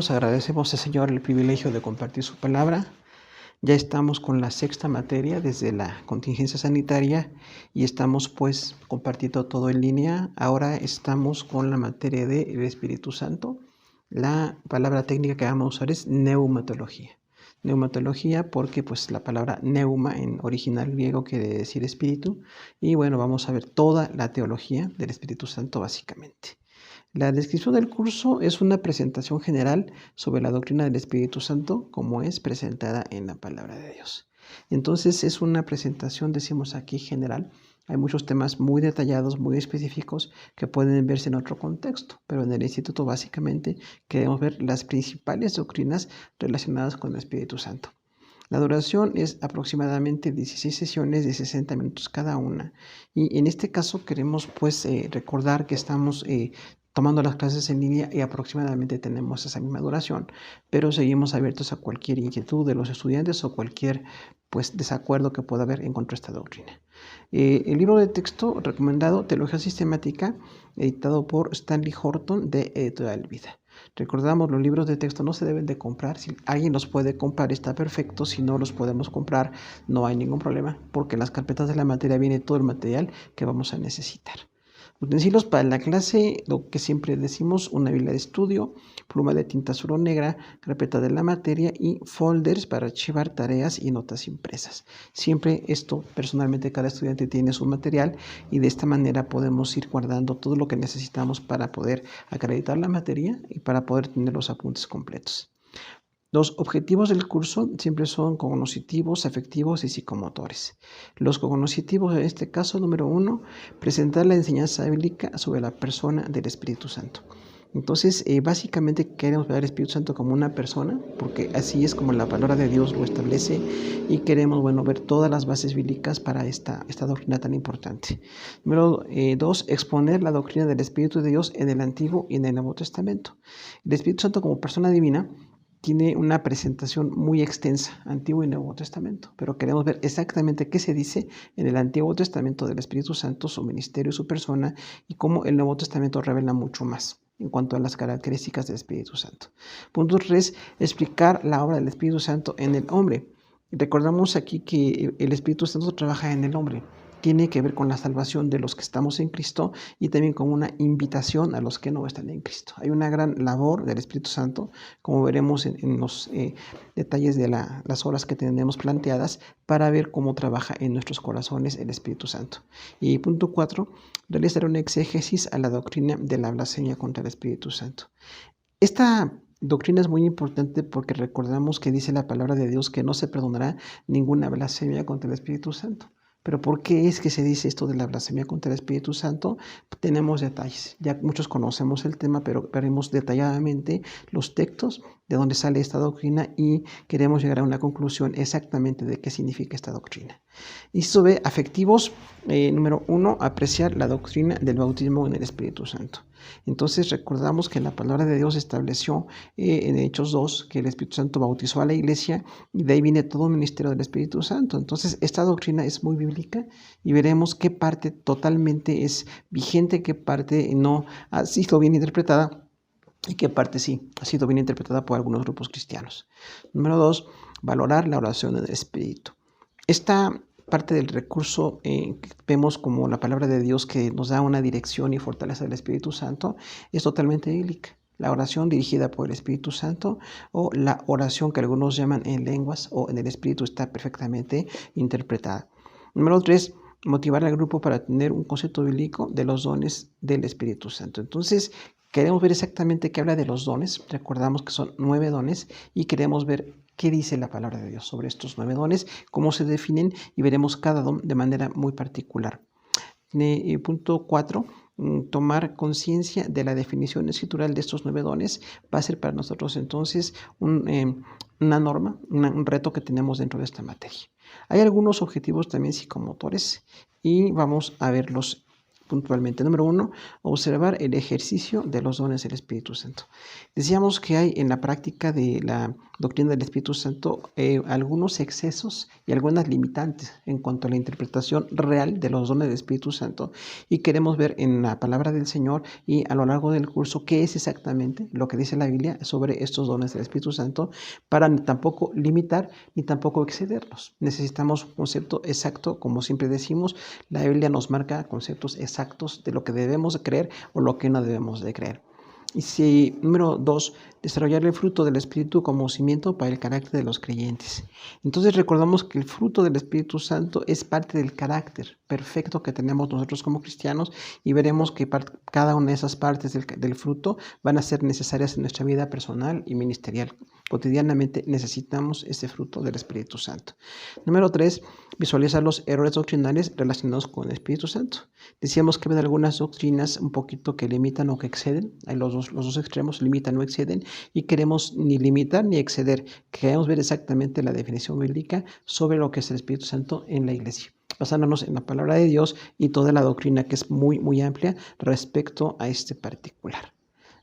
hermanos, agradecemos al Señor el privilegio de compartir su palabra. Ya estamos con la sexta materia desde la contingencia sanitaria y estamos pues compartiendo todo en línea. Ahora estamos con la materia del Espíritu Santo. La palabra técnica que vamos a usar es neumatología. Neumatología porque pues la palabra neuma en original griego quiere decir espíritu. Y bueno, vamos a ver toda la teología del Espíritu Santo básicamente. La descripción del curso es una presentación general sobre la doctrina del Espíritu Santo como es presentada en la palabra de Dios. Entonces es una presentación, decimos aquí, general. Hay muchos temas muy detallados, muy específicos que pueden verse en otro contexto, pero en el instituto básicamente queremos ver las principales doctrinas relacionadas con el Espíritu Santo. La duración es aproximadamente 16 sesiones de 60 minutos cada una. Y en este caso queremos pues recordar que estamos tomando las clases en línea y aproximadamente tenemos esa misma duración, pero seguimos abiertos a cualquier inquietud de los estudiantes o cualquier pues desacuerdo que pueda haber en contra de esta doctrina. El libro de texto recomendado, Teología Sistemática, editado por Stanley Horton de Editorial Vida. Recordamos, los libros de texto no se deben de comprar. Si alguien los puede comprar, está perfecto. Si no los podemos comprar, no hay ningún problema, porque en las carpetas de la materia viene todo el material que vamos a necesitar. Utensilios para la clase, lo que siempre decimos: una biblia de estudio, pluma de tinta azul o negra, carpeta de la materia y folders para archivar tareas y notas impresas. Siempre esto, personalmente, cada estudiante tiene su material y de esta manera podemos ir guardando todo lo que necesitamos para poder acreditar la materia y para poder tener los apuntes completos. Los objetivos del curso siempre son cognitivos, afectivos y psicomotores. Los cognitivos, en este caso, número 1, presentar la enseñanza bíblica sobre la persona del Espíritu Santo. Entonces, básicamente queremos ver al Espíritu Santo como una persona, porque así es como la palabra de Dios lo establece, y queremos, ver todas las bases bíblicas para esta doctrina tan importante. Número 2, exponer la doctrina del Espíritu de Dios en el Antiguo y en el Nuevo Testamento. El Espíritu Santo como persona divina tiene una presentación muy extensa, Antiguo y Nuevo Testamento, pero queremos ver exactamente qué se dice en el Antiguo Testamento del Espíritu Santo, su ministerio y su persona, y cómo el Nuevo Testamento revela mucho más en cuanto a las características del Espíritu Santo. Punto 3, explicar la obra del Espíritu Santo en el hombre. Recordamos aquí que el Espíritu Santo trabaja en el hombre. Tiene que ver con la salvación de los que estamos en Cristo y también con una invitación a los que no están en Cristo. Hay una gran labor del Espíritu Santo, como veremos en los detalles de las horas que tenemos planteadas, para ver cómo trabaja en nuestros corazones el Espíritu Santo. Y punto 4, realizar un exégesis a la doctrina de la blasfemia contra el Espíritu Santo. Esta doctrina es muy importante porque recordamos que dice la palabra de Dios que no se perdonará ninguna blasfemia contra el Espíritu Santo. Pero ¿por qué es que se dice esto de la blasfemia contra el Espíritu Santo? Tenemos detalles. Ya muchos conocemos el tema, pero veremos detalladamente los textos de donde sale esta doctrina y queremos llegar a una conclusión exactamente de qué significa esta doctrina. Inciso B, afectivos. Número 1, apreciar la doctrina del bautismo en el Espíritu Santo. Entonces recordamos que la palabra de Dios estableció en Hechos 2 que el Espíritu Santo bautizó a la iglesia y de ahí viene todo el ministerio del Espíritu Santo. Entonces esta doctrina es muy bíblica y veremos qué parte totalmente es vigente, qué parte no ha sido bien interpretada y qué parte sí ha sido bien interpretada por algunos grupos cristianos. Número 2, valorar la oración en el Espíritu. Esta parte del recurso vemos como la palabra de Dios que nos da una dirección y fortaleza del Espíritu Santo es totalmente bíblica. La oración dirigida por el Espíritu Santo o la oración que algunos llaman en lenguas o en el Espíritu está perfectamente interpretada. Número 3, motivar al grupo para tener un concepto bíblico de los dones del Espíritu Santo. Entonces, queremos ver exactamente qué habla de los dones. Recordamos que son 9 dones y queremos ver qué dice la palabra de Dios sobre estos 9 dones, cómo se definen y veremos cada don de manera muy particular. Punto 4, tomar conciencia de la definición escritural de estos 9 dones va a ser para nosotros entonces una norma, un reto que tenemos dentro de esta materia. Hay algunos objetivos también psicomotores y vamos a verlos puntualmente. Número 1, observar el ejercicio de los dones del Espíritu Santo. Decíamos que hay en la práctica de la doctrina del Espíritu Santo algunos excesos y algunas limitantes en cuanto a la interpretación real de los dones del Espíritu Santo, y queremos ver en la palabra del Señor y a lo largo del curso qué es exactamente lo que dice la Biblia sobre estos dones del Espíritu Santo, para ni tampoco limitar ni tampoco excederlos. Necesitamos un concepto exacto, como siempre decimos, la Biblia nos marca conceptos exactos de lo que debemos creer o lo que no debemos de creer. Y si, número 2, desarrollar el fruto del Espíritu como cimiento para el carácter de los creyentes. Entonces recordamos que el fruto del Espíritu Santo es parte del carácter perfecto que tenemos nosotros como cristianos, y veremos que cada una de esas partes del fruto van a ser necesarias en nuestra vida personal y ministerial. Cotidianamente necesitamos ese fruto del Espíritu Santo. Número 3, visualizar los errores doctrinales relacionados con el Espíritu Santo. Decíamos que hay algunas doctrinas un poquito que limitan o que exceden. Hay los dos extremos, limitan o exceden, y queremos ni limitar ni exceder. Queremos ver exactamente la definición bíblica sobre lo que es el Espíritu Santo en la iglesia, basándonos en la palabra de Dios y toda la doctrina que es muy, muy amplia respecto a este particular.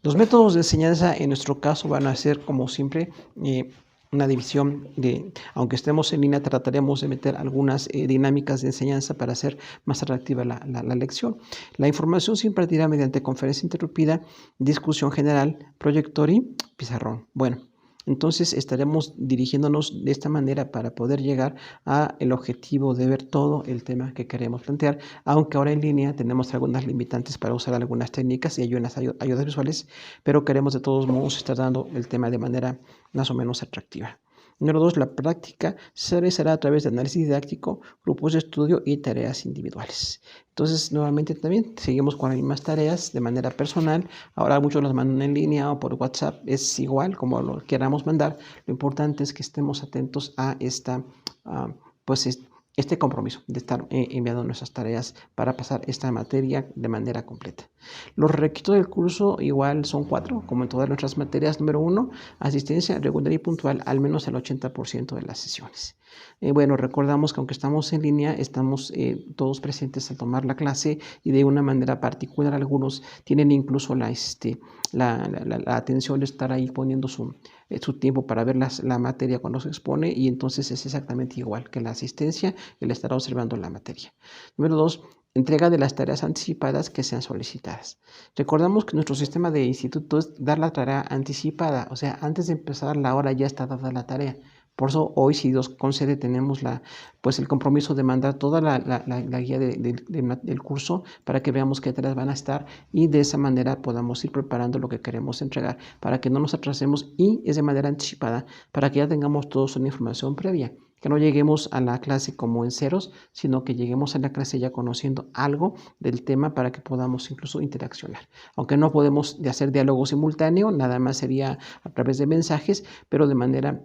Los métodos de enseñanza en nuestro caso van a ser, como siempre, una división aunque estemos en línea, trataremos de meter algunas dinámicas de enseñanza para hacer más atractiva la lección. La información se impartirá mediante conferencia interrumpida, discusión general, proyector y pizarrón. Bueno, entonces estaremos dirigiéndonos de esta manera para poder llegar al objetivo de ver todo el tema que queremos plantear, aunque ahora en línea tenemos algunas limitantes para usar algunas técnicas y ayudas visuales, pero queremos de todos modos estar dando el tema de manera más o menos atractiva. Número 2, la práctica se realizará a través de análisis didáctico, grupos de estudio y tareas individuales. Entonces, nuevamente también seguimos con las mismas tareas de manera personal. Ahora muchos las mandan en línea o por WhatsApp, es igual como lo queramos mandar. Lo importante es que estemos atentos a este compromiso de estar enviando nuestras tareas para pasar esta materia de manera completa. Los requisitos del curso igual son 4, como en todas nuestras materias. Número 1, asistencia regular y puntual al menos el 80% de las sesiones. Bueno, recordamos que aunque estamos en línea, estamos todos presentes al tomar la clase, y de una manera particular algunos tienen incluso la atención de estar ahí poniendo su tiempo para ver la materia cuando se expone, y entonces es exactamente igual que la asistencia, el estar observando la materia. Número 2, entrega de las tareas anticipadas que sean solicitadas. Recordamos que nuestro sistema de instituto es dar la tarea anticipada, o sea, antes de empezar la hora ya está dada la tarea. Por eso hoy, si Dios concede, tenemos el compromiso de mandar toda la guía del curso para que veamos qué tareas van a estar, y de esa manera podamos ir preparando lo que queremos entregar para que no nos atrasemos, y es de manera anticipada para que ya tengamos toda una información previa. Que no lleguemos a la clase como en ceros, sino que lleguemos a la clase ya conociendo algo del tema para que podamos incluso interaccionar. Aunque no podemos hacer diálogo simultáneo, nada más sería a través de mensajes, pero de manera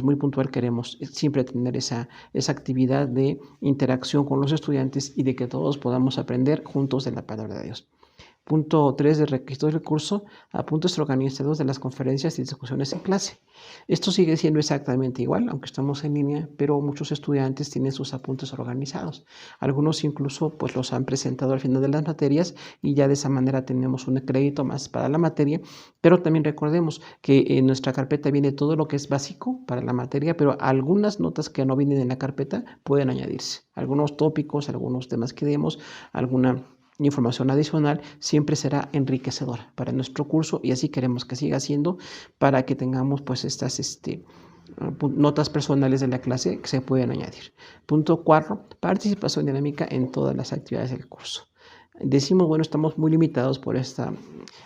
muy puntual queremos siempre tener esa actividad de interacción con los estudiantes y de que todos podamos aprender juntos de la palabra de Dios. Punto 3 de requisitos del curso: apuntes organizados de las conferencias y discusiones en clase. Esto sigue siendo exactamente igual, aunque estamos en línea, pero muchos estudiantes tienen sus apuntes organizados. Algunos incluso los han presentado al final de las materias, y ya de esa manera tenemos un crédito más para la materia. Pero también recordemos que en nuestra carpeta viene todo lo que es básico para la materia, pero algunas notas que no vienen en la carpeta pueden añadirse. Algunos tópicos, algunos temas que demos, alguna información adicional siempre será enriquecedora para nuestro curso, y así queremos que siga siendo, para que tengamos estas notas personales de la clase que se pueden añadir. Punto 4, participación dinámica en todas las actividades del curso. Decimos, bueno, estamos muy limitados por esta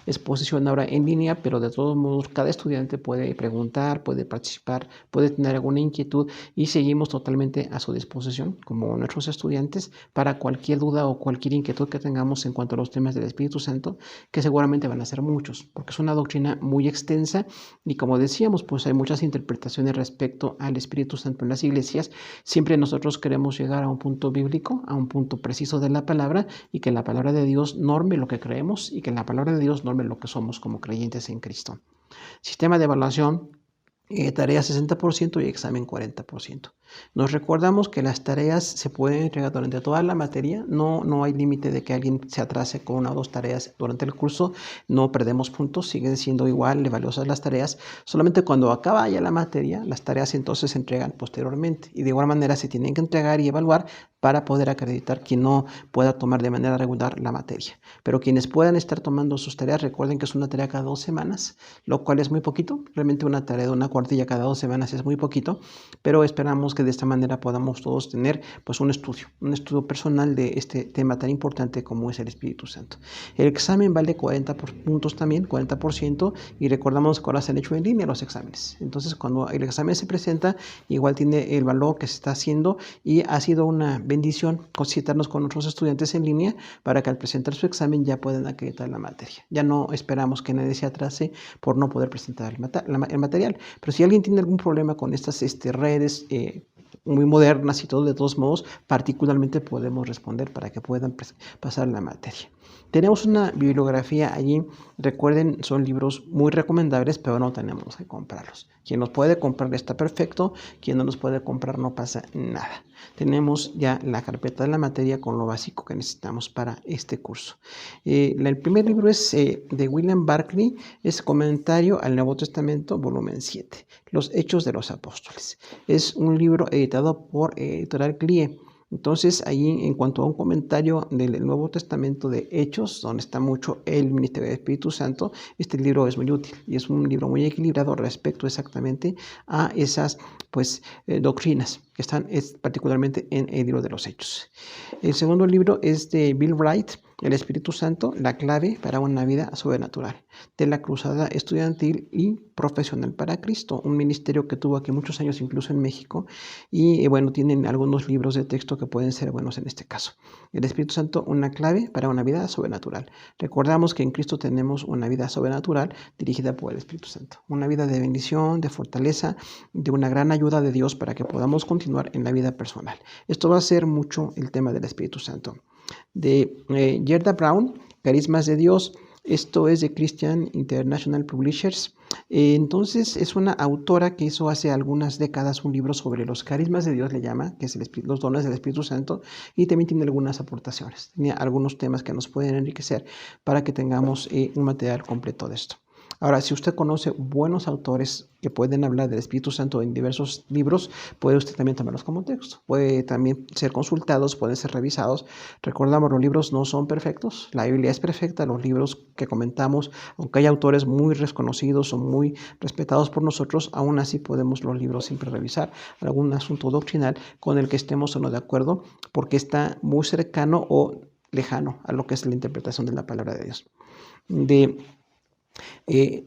exposición ahora en línea, pero de todos modos cada estudiante puede preguntar, puede participar, puede tener alguna inquietud, y seguimos totalmente a su disposición como nuestros estudiantes para cualquier duda o cualquier inquietud que tengamos en cuanto a los temas del Espíritu Santo, que seguramente van a ser muchos, porque es una doctrina muy extensa, y como decíamos, hay muchas interpretaciones respecto al Espíritu Santo en las iglesias. Siempre nosotros queremos llegar a un punto bíblico, a un punto preciso de la palabra, y que la palabra de Dios norme lo que creemos, y que la palabra de Dios norme lo que somos como creyentes en Cristo. Sistema de evaluación tarea 60% y examen 40%. Nos recordamos que las tareas se pueden entregar durante toda la materia, no hay límite de que alguien se atrase con una o dos tareas durante el curso, no perdemos puntos, siguen siendo igual de valiosas las tareas, solamente cuando acaba ya la materia, las tareas entonces se entregan posteriormente y de igual manera se tienen que entregar y evaluar para poder acreditar quien no pueda tomar de manera regular la materia. Pero quienes puedan estar tomando sus tareas, recuerden que es una tarea cada 2 semanas, lo cual es muy poquito, realmente una tarea de una cuartilla cada 2 semanas es muy poquito, pero esperamos que de esta manera podamos todos tener pues un estudio personal de este tema tan importante como es el Espíritu Santo. El examen vale 40 puntos también, 40%, y recordamos que ahora se han hecho en línea los exámenes. Entonces cuando el examen se presenta, igual tiene el valor que se está haciendo y ha sido una bendición concitarnos con otros estudiantes en línea para que al presentar su examen ya puedan acreditar la materia. Ya no esperamos que nadie se atrase por no poder presentar el material. Pero si alguien tiene algún problema con estas redes muy modernas y todo, de todos modos, particularmente podemos responder para que puedan pasar la materia. Tenemos una bibliografía allí, recuerden, son libros muy recomendables, pero no tenemos que comprarlos. Quien los puede comprar está perfecto, quien no los puede comprar no pasa nada. Tenemos ya la carpeta de la materia con lo básico que necesitamos para este curso. El primer libro es de William Barclay, es Comentario al Nuevo Testamento, volumen 7, Los Hechos de los Apóstoles. Es un libro editado por Editorial CLIE. Entonces, ahí en cuanto a un comentario del Nuevo Testamento de Hechos, donde está mucho el ministerio del Espíritu Santo, este libro es muy útil y es un libro muy equilibrado respecto exactamente a esas doctrinas que están particularmente en el libro de los Hechos. El segundo libro es de Bill Wright, El Espíritu Santo, la clave para una vida sobrenatural, de la Cruzada Estudiantil y Profesional para Cristo, un ministerio que tuvo aquí muchos años, incluso en México, y tienen algunos libros de texto que pueden ser buenos en este caso. El Espíritu Santo, una clave para una vida sobrenatural. Recordamos que en Cristo tenemos una vida sobrenatural dirigida por el Espíritu Santo, una vida de bendición, de fortaleza, de una gran ayuda de Dios para que podamos continuar en la vida personal. Esto va a ser mucho el tema del Espíritu Santo. De Gerda Brown, Carismas de Dios. Esto es de Christian International Publishers. Entonces es una autora que hizo hace algunas décadas un libro sobre los carismas de Dios, le llama, que es los dones del Espíritu Santo, y también tiene algunas aportaciones. Tenía algunos temas que nos pueden enriquecer para que tengamos un material completo de esto. Ahora, si usted conoce buenos autores que pueden hablar del Espíritu Santo en diversos libros, puede usted también tomarlos como texto. Puede también ser consultados, pueden ser revisados. Recordamos, los libros no son perfectos. La Biblia es perfecta. Los libros que comentamos, aunque hay autores muy reconocidos o muy respetados por nosotros, aún así podemos los libros siempre revisar algún asunto doctrinal con el que estemos o no de acuerdo, porque está muy cercano o lejano a lo que es la interpretación de la palabra de Dios. De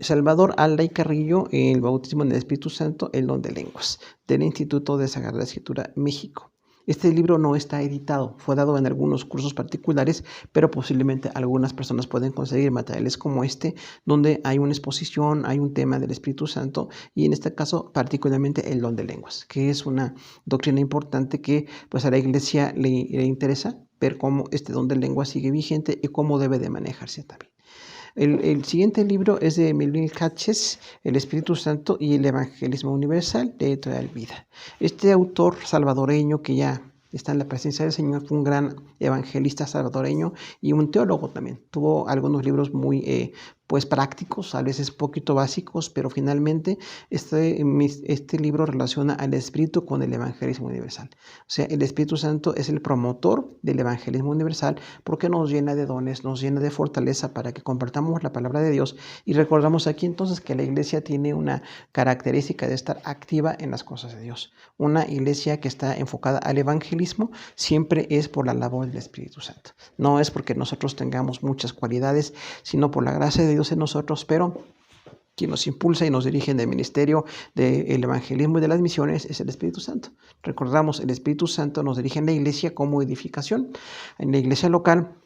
Salvador Alda y Carrillo, El bautismo en el Espíritu Santo, el don de lenguas, del Instituto de Sagrada Escritura, México. Este libro no está editado, fue dado en algunos cursos particulares, pero posiblemente algunas personas pueden conseguir materiales como este, donde hay una exposición, hay un tema del Espíritu Santo y en este caso particularmente el don de lenguas, que es una doctrina importante que a la iglesia le interesa ver cómo este don de lenguas sigue vigente y cómo debe de manejarse también. El siguiente libro es de Melvin Catches, El Espíritu Santo y el Evangelismo Universal, de Editorial Vida. Este autor salvadoreño que ya está en la presencia del Señor fue un gran evangelista salvadoreño y un teólogo también. Tuvo algunos libros muy prácticos, a veces poquito básicos, pero finalmente este libro relaciona al Espíritu con el Evangelismo Universal. O sea, el Espíritu Santo es el promotor del Evangelismo Universal porque nos llena de dones, nos llena de fortaleza para que compartamos la palabra de Dios. Y recordamos aquí entonces que la iglesia tiene una característica de estar activa en las cosas de Dios. Una iglesia que está enfocada al evangelismo siempre es por la labor del Espíritu Santo. No es porque nosotros tengamos muchas cualidades, sino por la gracia de Dios en nosotros, pero quien nos impulsa y nos dirige en el ministerio del evangelismo y de las misiones es el Espíritu Santo. Recordamos, el Espíritu Santo nos dirige en la iglesia como edificación. En la iglesia local,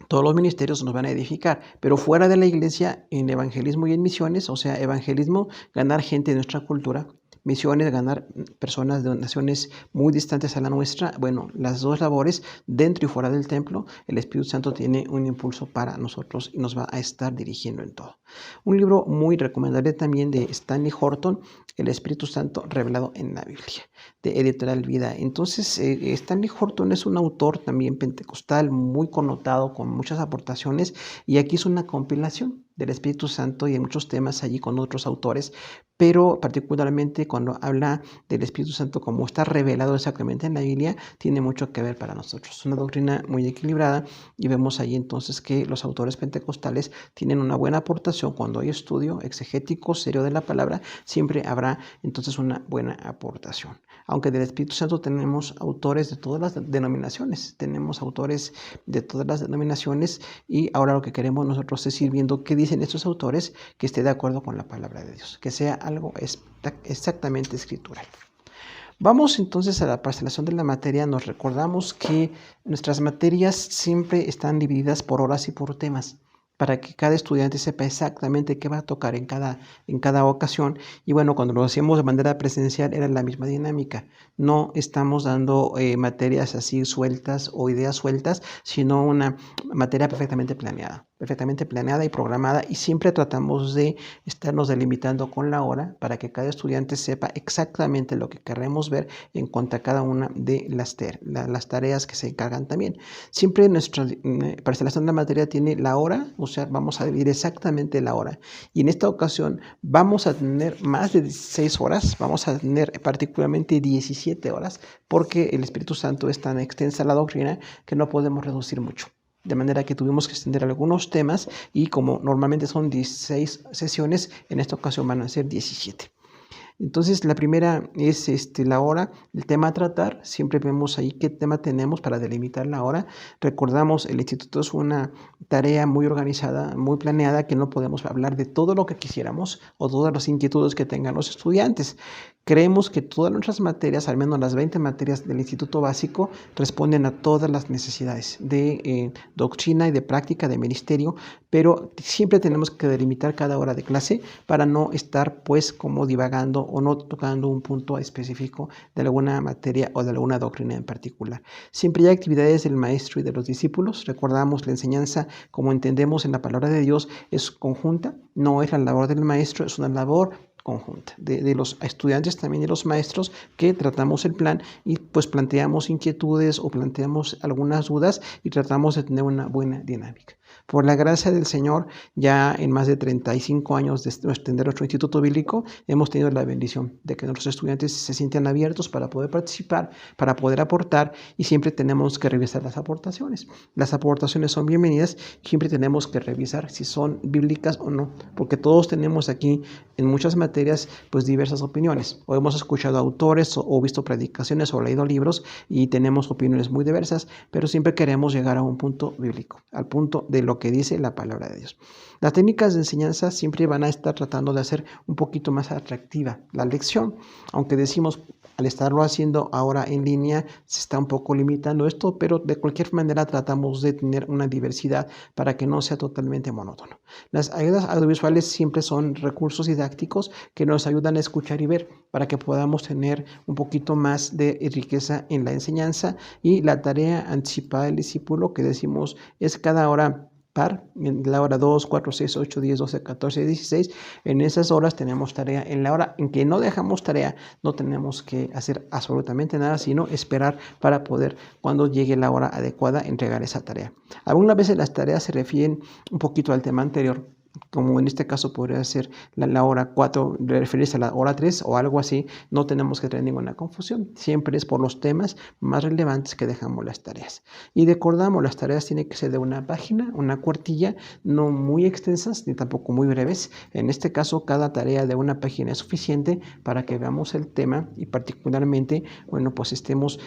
todos los ministerios nos van a edificar, pero fuera de la iglesia, en evangelismo y en misiones, o sea, evangelismo, ganar gente de nuestra cultura, misiones, ganar personas de naciones muy distantes a la nuestra. Las dos labores, dentro y fuera del templo, el Espíritu Santo tiene un impulso para nosotros y nos va a estar dirigiendo en todo. Un libro muy recomendable también de Stanley Horton, el Espíritu Santo revelado en la Biblia, de Editorial Vida. Entonces, Stanley Horton es un autor también pentecostal, muy connotado, con muchas aportaciones, y aquí es una compilación del Espíritu Santo y hay muchos temas allí con otros autores, pero particularmente cuando habla del Espíritu Santo como está revelado exactamente en la Biblia, tiene mucho que ver para nosotros. Es una doctrina muy equilibrada y vemos ahí entonces que los autores pentecostales tienen una buena aportación. Cuando hay estudio exegético serio de la palabra, siempre habrá entonces una buena aportación. Aunque del Espíritu Santo tenemos autores de todas las denominaciones, y ahora lo que queremos nosotros es ir viendo qué dicen estos autores que esté de acuerdo con la palabra de Dios, que sea algo exactamente escritural. Vamos entonces a la parcelación de la materia. Nos recordamos que nuestras materias siempre están divididas por horas y por temas, para que cada estudiante sepa exactamente qué va a tocar en cada ocasión. Y bueno, cuando lo hacíamos de manera presencial era la misma dinámica. No estamos dando materias así sueltas o ideas sueltas, sino una materia perfectamente planeada y programada, y siempre tratamos de estarnos delimitando con la hora para que cada estudiante sepa exactamente lo que queremos ver en cuanto a cada una de las tareas que se encargan también. Siempre nuestra parcelación de la materia tiene la hora, o sea, vamos a dividir exactamente la hora. Y en esta ocasión vamos a tener más de 16 horas, vamos a tener particularmente 17 horas, porque el Espíritu Santo es tan extensa la doctrina que no podemos reducir mucho. De manera que tuvimos que extender algunos temas y como normalmente son 16 sesiones, en esta ocasión van a ser 17. Entonces, la primera es la hora, el tema a tratar. Siempre vemos ahí qué tema tenemos para delimitar la hora. Recordamos, el instituto es una tarea muy organizada, muy planeada, que no podemos hablar de todo lo que quisiéramos o todas las inquietudes que tengan los estudiantes. Creemos que todas nuestras materias, al menos las 20 materias del Instituto Básico, responden a todas las necesidades de doctrina y de práctica de ministerio, pero siempre tenemos que delimitar cada hora de clase para no estar pues como divagando o no tocando un punto específico de alguna materia o de alguna doctrina en particular. Siempre hay actividades del maestro y de los discípulos. Recordamos, la enseñanza, como entendemos en la palabra de Dios, es conjunta, no es la labor del maestro, es una labor conjunta de los estudiantes también y los maestros, que tratamos el plan y pues planteamos inquietudes o planteamos algunas dudas y tratamos de tener una buena dinámica. Por la gracia del Señor, ya en más de 35 años de extender nuestro instituto bíblico, hemos tenido la bendición de que nuestros estudiantes se sientan abiertos para poder participar, para poder aportar, y siempre tenemos que revisar las aportaciones. Las aportaciones son bienvenidas, siempre tenemos que revisar si son bíblicas o no, porque todos tenemos aquí en muchas materias pues diversas opiniones, o hemos escuchado autores o visto predicaciones o leído libros y tenemos opiniones muy diversas, pero siempre queremos llegar a un punto bíblico, al punto de lo que dice la palabra de Dios. Las técnicas de enseñanza siempre van a estar tratando de hacer un poquito más atractiva la lección, aunque decimos al estarlo haciendo ahora en línea se está un poco limitando esto, pero de cualquier manera tratamos de tener una diversidad para que no sea totalmente monótono. Las ayudas audiovisuales siempre son recursos didácticos que nos ayudan a escuchar y ver para que podamos tener un poquito más de riqueza en la enseñanza, y la tarea anticipada del discípulo, que decimos es cada hora par, en la hora 2, 4, 6, 8, 10, 12, 14, 16, en esas horas tenemos tarea. En la hora en que no dejamos tarea, no tenemos que hacer absolutamente nada, sino esperar para poder, cuando llegue la hora adecuada, entregar esa tarea. Algunas veces las tareas se refieren un poquito al tema anterior, como en este caso podría ser la hora 4, referirse a la hora 3 o algo así. No tenemos que tener ninguna confusión, siempre es por los temas más relevantes que dejamos las tareas. Y recordamos, las tareas tienen que ser de una página, una cuartilla, no muy extensas ni tampoco muy breves. En este caso, cada tarea de una página es suficiente para que veamos el tema y particularmente, bueno, pues estemos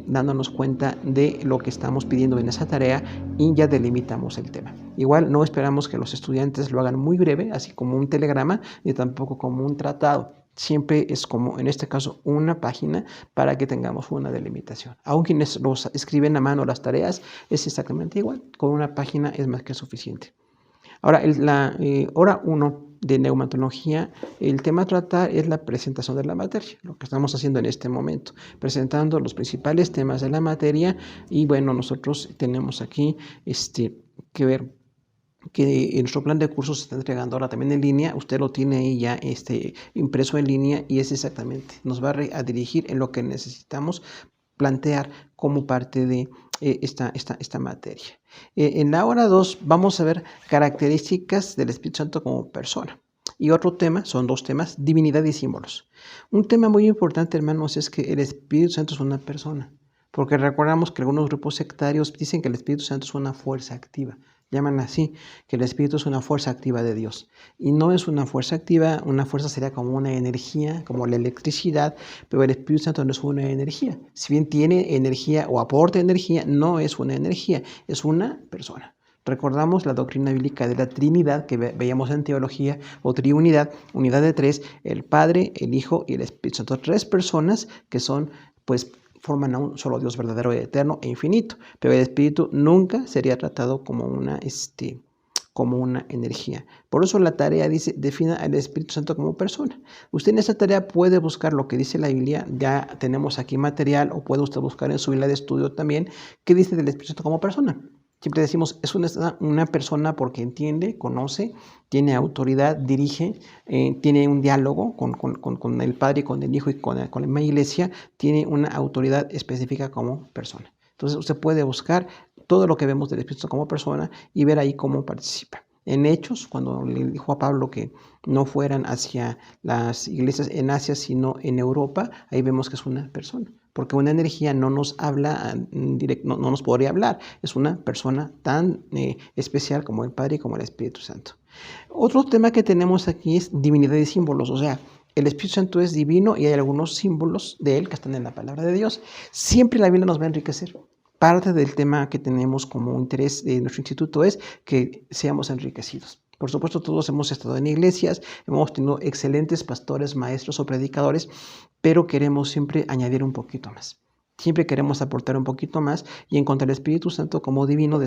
dándonos cuenta de lo que estamos pidiendo en esa tarea y ya delimitamos el tema. Igual no esperamos que los estudiantes lo hagan muy breve, así como un telegrama, ni tampoco como un tratado. Siempre es como en este caso una página para que tengamos una delimitación. Aun quienes los escriben a mano las tareas es exactamente igual, con una página es más que suficiente. Ahora, la hora 1 de neumatología, el tema a tratar es la presentación de la materia, lo que estamos haciendo en este momento, presentando los principales temas de la materia. Y bueno, nosotros tenemos aquí que ver que en nuestro plan de cursos se está entregando ahora también en línea. Usted lo tiene ahí ya impreso en línea y es exactamente, nos va a dirigir en lo que necesitamos plantear como parte de esta materia. En la hora 2 vamos a ver características del Espíritu Santo como persona. Y otro tema, son dos temas, divinidad y símbolos. Un tema muy importante, hermanos, es que el Espíritu Santo es una persona. Porque recordamos que algunos grupos sectarios dicen que el Espíritu Santo es una fuerza activa. Llaman así, que el Espíritu es una fuerza activa de Dios. Y no es una fuerza activa, una fuerza sería como una energía, como la electricidad, pero el Espíritu Santo no es una energía. Si bien tiene energía o aporta energía, no es una energía, es una persona. Recordamos la doctrina bíblica de la Trinidad que veíamos en teología, o triunidad, unidad de tres, el Padre, el Hijo y el Espíritu Santo. Tres personas que son, pues, forman a un solo Dios verdadero, eterno e infinito, pero el Espíritu nunca sería tratado como una energía. Por eso la tarea dice, defina al Espíritu Santo como persona. Usted en esa tarea puede buscar lo que dice la Biblia, ya tenemos aquí material, o puede usted buscar en su Biblia de estudio también, qué dice del Espíritu Santo como persona. Siempre decimos, es una persona porque entiende, conoce, tiene autoridad, dirige, tiene un diálogo con el Padre, con el Hijo y con la iglesia, tiene una autoridad específica como persona. Entonces usted puede buscar todo lo que vemos del Espíritu como persona y ver ahí cómo participa. En Hechos, cuando le dijo a Pablo que no fueran hacia las iglesias en Asia, sino en Europa, ahí vemos que es una persona. Porque una energía no nos habla directo, no nos podría hablar. Es una persona tan especial como el Padre y como el Espíritu Santo. Otro tema que tenemos aquí es divinidad y símbolos. O sea, el Espíritu Santo es divino y hay algunos símbolos de él que están en la palabra de Dios. Siempre la Biblia nos va a enriquecer. Parte del tema que tenemos como interés de nuestro instituto es que seamos enriquecidos. Por supuesto, todos hemos estado en iglesias, hemos tenido excelentes pastores, maestros o predicadores, pero queremos siempre añadir un poquito más. Siempre queremos aportar un poquito más y en cuanto al Espíritu Santo como divino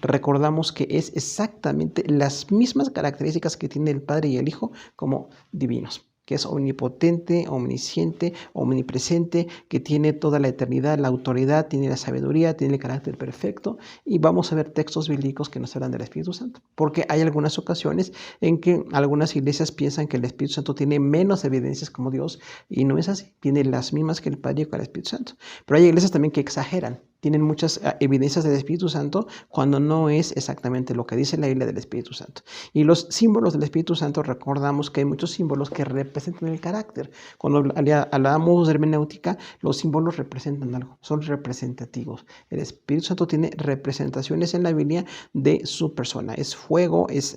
recordamos que es exactamente las mismas características que tiene el Padre y el Hijo como divinos, que es omnipotente, omnisciente, omnipresente, que tiene toda la eternidad, la autoridad, tiene la sabiduría, tiene el carácter perfecto. Y vamos a ver textos bíblicos que nos hablan del Espíritu Santo, porque hay algunas ocasiones en que algunas iglesias piensan que el Espíritu Santo tiene menos evidencias como Dios, y no es así, tiene las mismas que el Padre y que el Espíritu Santo. Pero hay iglesias también que exageran, tienen muchas evidencias del Espíritu Santo cuando no es exactamente lo que dice la Biblia del Espíritu Santo. Y los símbolos del Espíritu Santo, recordamos que hay muchos símbolos que representan el carácter. Cuando hablamos de hermenéutica, los símbolos representan algo, son representativos. El Espíritu Santo tiene representaciones en la Biblia de su persona. Es fuego, es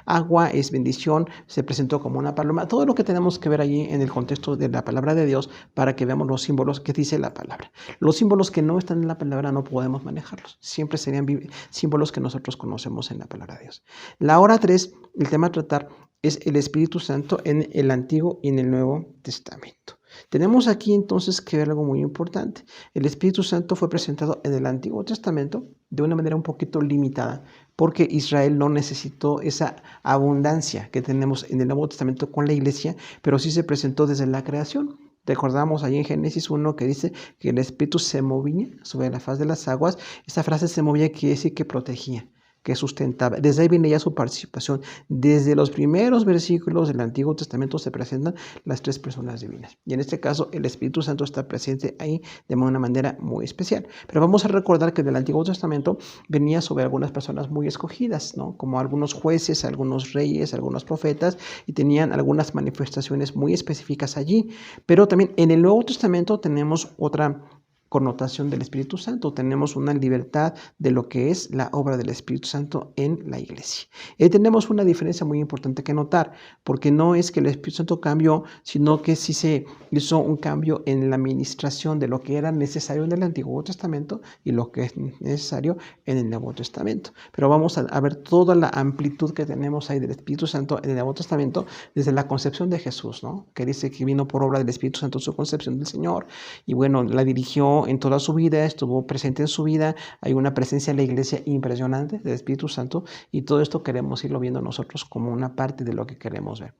agua, es bendición, se presentó como una paloma. Todo lo que tenemos que ver allí en el contexto de la palabra de Dios para que veamos los símbolos que dice la palabra. Los símbolos que no están en la palabra no podemos manejarlos. Siempre serían símbolos que nosotros conocemos en la palabra de Dios. La hora 3, el tema a tratar es el Espíritu Santo en el Antiguo y en el Nuevo Testamento. Tenemos aquí entonces que ver algo muy importante. El Espíritu Santo fue presentado en el Antiguo Testamento de una manera un poquito limitada, porque Israel no necesitó esa abundancia que tenemos en el Nuevo Testamento con la iglesia, pero sí se presentó desde la creación. Recordamos ahí en Génesis 1 que dice que el Espíritu se movía sobre la faz de las aguas. Esta frase se movía quiere decir que protegía, que sustentaba. Desde ahí viene ya su participación. Desde los primeros versículos del Antiguo Testamento se presentan las tres personas divinas. Y en este caso el Espíritu Santo está presente ahí de una manera muy especial. Pero vamos a recordar que del Antiguo Testamento venía sobre algunas personas muy escogidas, ¿no? Como algunos jueces, algunos reyes, algunos profetas, y tenían algunas manifestaciones muy específicas allí. Pero también en el Nuevo Testamento tenemos otra connotación del Espíritu Santo, tenemos una libertad de lo que es la obra del Espíritu Santo en la iglesia. Tenemos una diferencia muy importante que notar, porque no es que el Espíritu Santo cambió, sino que sí se hizo un cambio en la administración de lo que era necesario en el Antiguo Testamento y lo que es necesario en el Nuevo Testamento. Pero vamos a ver toda la amplitud que tenemos ahí del Espíritu Santo en el Nuevo Testamento desde la concepción de Jesús, ¿no? Que dice que vino por obra del Espíritu Santo su concepción del Señor, y bueno, la dirigió en toda su vida, estuvo presente en su vida. Hay una presencia en la iglesia impresionante del Espíritu Santo, y todo esto queremos irlo viendo nosotros como una parte de lo que queremos ver.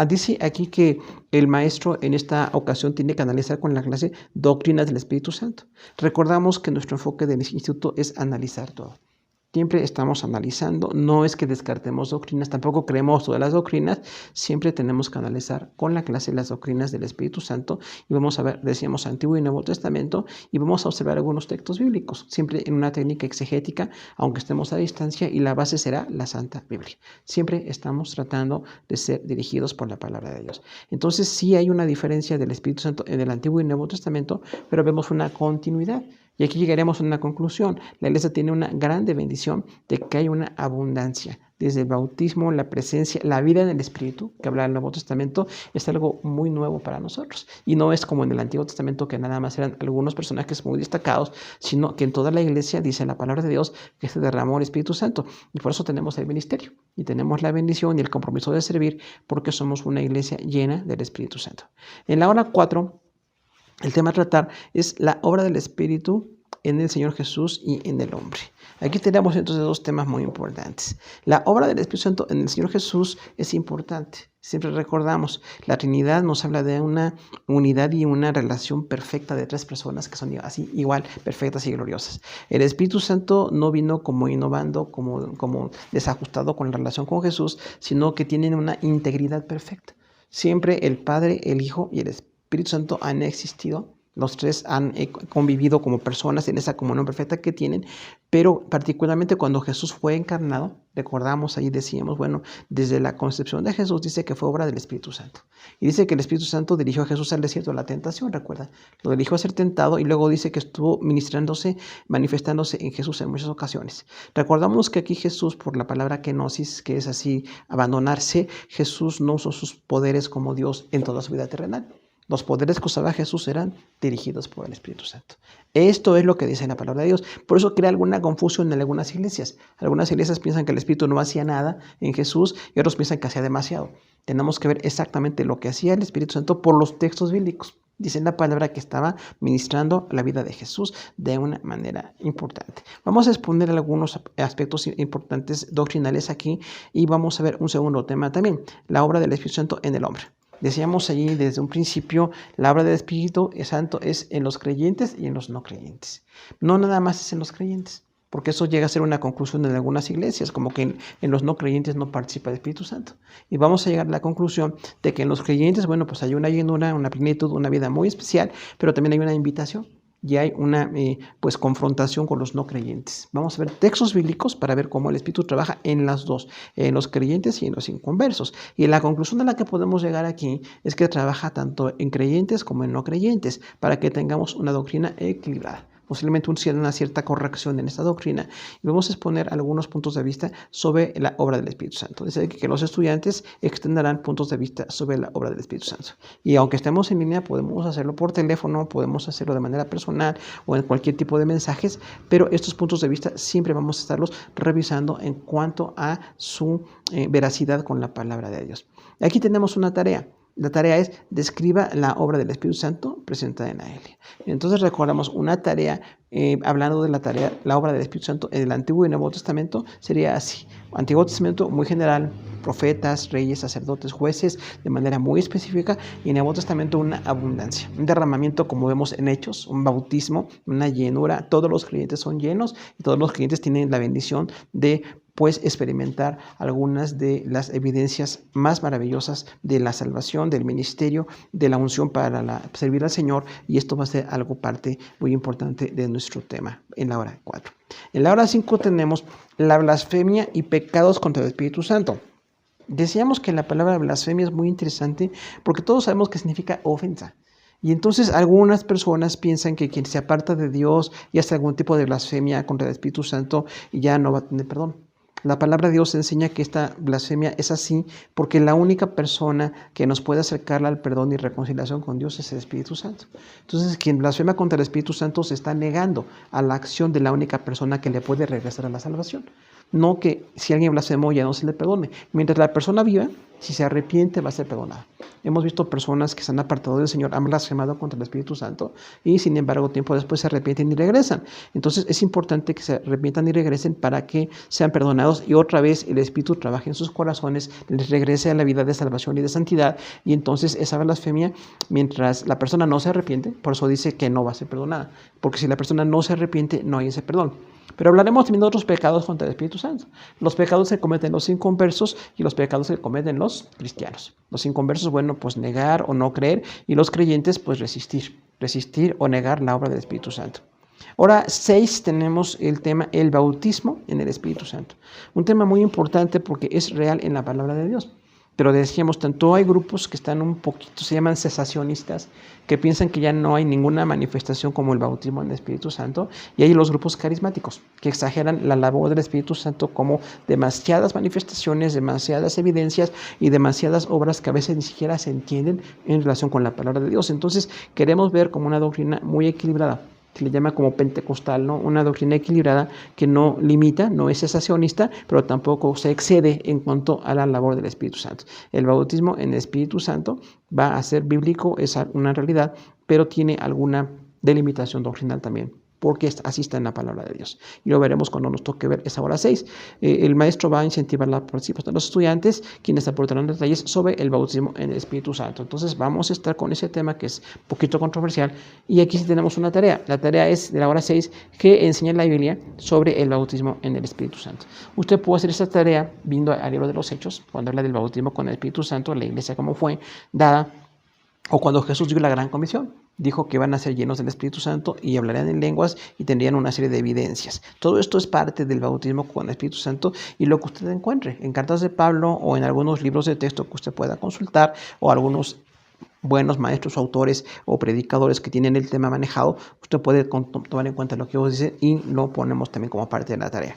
Dice aquí que el maestro en esta ocasión tiene que analizar con la clase doctrinas del Espíritu Santo. Recordamos que nuestro enfoque del instituto es analizar todo. Siempre estamos analizando, no es que descartemos doctrinas, tampoco creemos todas las doctrinas, siempre tenemos que analizar con la clase las doctrinas del Espíritu Santo y vamos a ver, decíamos, Antiguo y Nuevo Testamento y vamos a observar algunos textos bíblicos, siempre en una técnica exegética, aunque estemos a distancia y la base será la Santa Biblia. Siempre estamos tratando de ser dirigidos por la palabra de Dios. Entonces sí hay una diferencia del Espíritu Santo en el Antiguo y Nuevo Testamento, pero vemos una continuidad. Y aquí llegaremos a una conclusión. La iglesia tiene una grande bendición de que hay una abundancia. Desde el bautismo, la presencia, la vida en el Espíritu, que habla el Nuevo Testamento, es algo muy nuevo para nosotros. Y no es como en el Antiguo Testamento, que nada más eran algunos personajes muy destacados, sino que en toda la iglesia dice la palabra de Dios que se derramó el Espíritu Santo. Y por eso tenemos el ministerio. Y tenemos la bendición y el compromiso de servir, porque somos una iglesia llena del Espíritu Santo. En la hora 4, el tema a tratar es la obra del Espíritu en el Señor Jesús y en el hombre. Aquí tenemos entonces dos temas muy importantes. La obra del Espíritu Santo en el Señor Jesús es importante. Siempre recordamos, la Trinidad nos habla de una unidad y una relación perfecta de tres personas que son así igual, perfectas y gloriosas. El Espíritu Santo no vino como innovando, como desajustado con la relación con Jesús, sino que tienen una integridad perfecta. Siempre el Padre, el Hijo y el Espíritu Santo han existido. Los tres han convivido como personas en esa comunión perfecta que tienen, pero particularmente cuando Jesús fue encarnado, recordamos ahí, decíamos, bueno, desde la concepción de Jesús dice que fue obra del Espíritu Santo. Y dice que el Espíritu Santo dirigió a Jesús al desierto de la tentación, recuerda. Lo dirigió a ser tentado y luego dice que estuvo ministrándose, manifestándose en Jesús en muchas ocasiones. Recordamos que aquí Jesús, por la palabra kenosis, que es así, abandonarse, Jesús no usó sus poderes como Dios en toda su vida terrenal. Los poderes que usaba Jesús eran dirigidos por el Espíritu Santo. Esto es lo que dice la palabra de Dios. Por eso crea alguna confusión en algunas iglesias. Algunas iglesias piensan que el Espíritu no hacía nada en Jesús y otros piensan que hacía demasiado. Tenemos que ver exactamente lo que hacía el Espíritu Santo por los textos bíblicos. Dice la palabra que estaba ministrando la vida de Jesús de una manera importante. Vamos a exponer algunos aspectos importantes doctrinales aquí y vamos a ver un segundo tema también, la obra del Espíritu Santo en el hombre. Decíamos allí desde un principio, la obra del Espíritu Santo es en los creyentes y en los no creyentes. No nada más es en los creyentes, porque eso llega a ser una conclusión en algunas iglesias, como que en los no creyentes no participa el Espíritu Santo. Y vamos a llegar a la conclusión de que en los creyentes, bueno, pues hay una llenura, una plenitud, una vida muy especial, pero también hay una invitación. Y hay una confrontación con los no creyentes. Vamos a ver textos bíblicos para ver cómo el Espíritu trabaja en las dos, en los creyentes y en los inconversos. Y la conclusión a la que podemos llegar aquí es que trabaja tanto en creyentes como en no creyentes, para que tengamos una doctrina equilibrada. Posiblemente una cierta corrección en esta doctrina y vamos a exponer algunos puntos de vista sobre la obra del Espíritu Santo. Dice que los estudiantes extenderán puntos de vista sobre la obra del Espíritu Santo. Y aunque estemos en línea, podemos hacerlo por teléfono, podemos hacerlo de manera personal o en cualquier tipo de mensajes, pero estos puntos de vista siempre vamos a estarlos revisando en cuanto a su veracidad con la palabra de Dios. Aquí tenemos una tarea. La tarea es, describa la obra del Espíritu Santo presentada en la Biblia. Entonces recordamos una tarea, hablando de la obra del Espíritu Santo en el Antiguo y Nuevo Testamento, sería así. Antiguo Testamento muy general, profetas, reyes, sacerdotes, jueces, de manera muy específica, y en el Nuevo Testamento una abundancia, un derramamiento como vemos en Hechos, un bautismo, una llenura, todos los creyentes son llenos y todos los creyentes tienen la bendición de experimentar algunas de las evidencias más maravillosas de la salvación, del ministerio, de la unción para servir al Señor, y esto va a ser algo parte muy importante de nuestro tema en la hora 4. En la hora 5 tenemos la blasfemia y pecados contra el Espíritu Santo. Decíamos que la palabra blasfemia es muy interesante porque todos sabemos que significa ofensa. Y entonces algunas personas piensan que quien se aparta de Dios y hace algún tipo de blasfemia contra el Espíritu Santo ya no va a tener perdón. La palabra de Dios enseña que esta blasfemia es así porque la única persona que nos puede acercar al perdón y reconciliación con Dios es el Espíritu Santo. Entonces, quien blasfema contra el Espíritu Santo se está negando a la acción de la única persona que le puede regresar a la salvación. No que si alguien blasfemó ya no se le perdone. Mientras la persona viva, si se arrepiente va a ser perdonada. Hemos visto personas que se han apartado del Señor, han blasfemado contra el Espíritu Santo y sin embargo tiempo después se arrepienten y regresan. Entonces es importante que se arrepientan y regresen para que sean perdonados y otra vez el Espíritu trabaje en sus corazones, les regrese a la vida de salvación y de santidad, y entonces esa blasfemia, mientras la persona no se arrepiente, por eso dice que no va a ser perdonada, porque si la persona no se arrepiente no hay ese perdón. Pero hablaremos también de otros pecados contra el Espíritu Santo. Los pecados que cometen los inconversos y los pecados que cometen los cristianos. Los inconversos, bueno, pues negar o no creer, y los creyentes, pues resistir o negar la obra del Espíritu Santo. Ahora 6 tenemos el tema el bautismo en el Espíritu Santo. Un tema muy importante porque es real en la palabra de Dios. Pero decíamos, tanto hay grupos que están un poquito, se llaman cesacionistas, que piensan que ya no hay ninguna manifestación como el bautismo en el Espíritu Santo, y hay los grupos carismáticos, que exageran la labor del Espíritu Santo como demasiadas manifestaciones, demasiadas evidencias y demasiadas obras que a veces ni siquiera se entienden en relación con la palabra de Dios. Entonces, queremos ver como una doctrina muy equilibrada. Se le llama como pentecostal, ¿no? Una doctrina equilibrada que no limita, no es cesacionista, pero tampoco se excede en cuanto a la labor del Espíritu Santo. El bautismo en el Espíritu Santo va a ser bíblico, es una realidad, pero tiene alguna delimitación doctrinal también, porque así está en la palabra de Dios. Y lo veremos cuando nos toque ver esa hora 6. El maestro va a incentivar la participación de los estudiantes, quienes aportarán detalles sobre el bautismo en el Espíritu Santo. Entonces vamos a estar con ese tema que es un poquito controversial. Y aquí sí tenemos una tarea. La tarea es de la hora 6 que enseña la Biblia sobre el bautismo en el Espíritu Santo. Usted puede hacer esta tarea viendo al libro de los Hechos, cuando habla del bautismo con el Espíritu Santo, la iglesia cómo fue dada, o cuando Jesús dio la gran comisión. Dijo que iban a ser llenos del Espíritu Santo y hablarían en lenguas y tendrían una serie de evidencias. Todo esto es parte del bautismo con el Espíritu Santo y lo que usted encuentre en cartas de Pablo o en algunos libros de texto que usted pueda consultar o algunos buenos maestros, autores o predicadores que tienen el tema manejado, usted puede tomar en cuenta lo que ellos dicen y lo ponemos también como parte de la tarea.